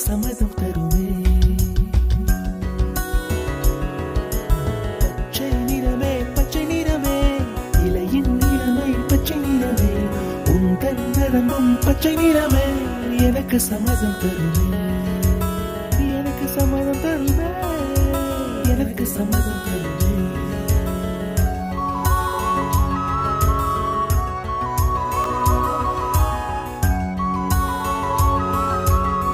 சம்மதம் தருமே. பச்சை நிறமே பச்சை நிறமே, இலையின் நிறமை பச்சை நிறமே, உந்தன் நிறமும் பச்சை நிறமே, எனக்கு சம்மதம் தருமே, எனக்கு சம்மதம் தருமே, எனக்கு சம்மதம் தருமே.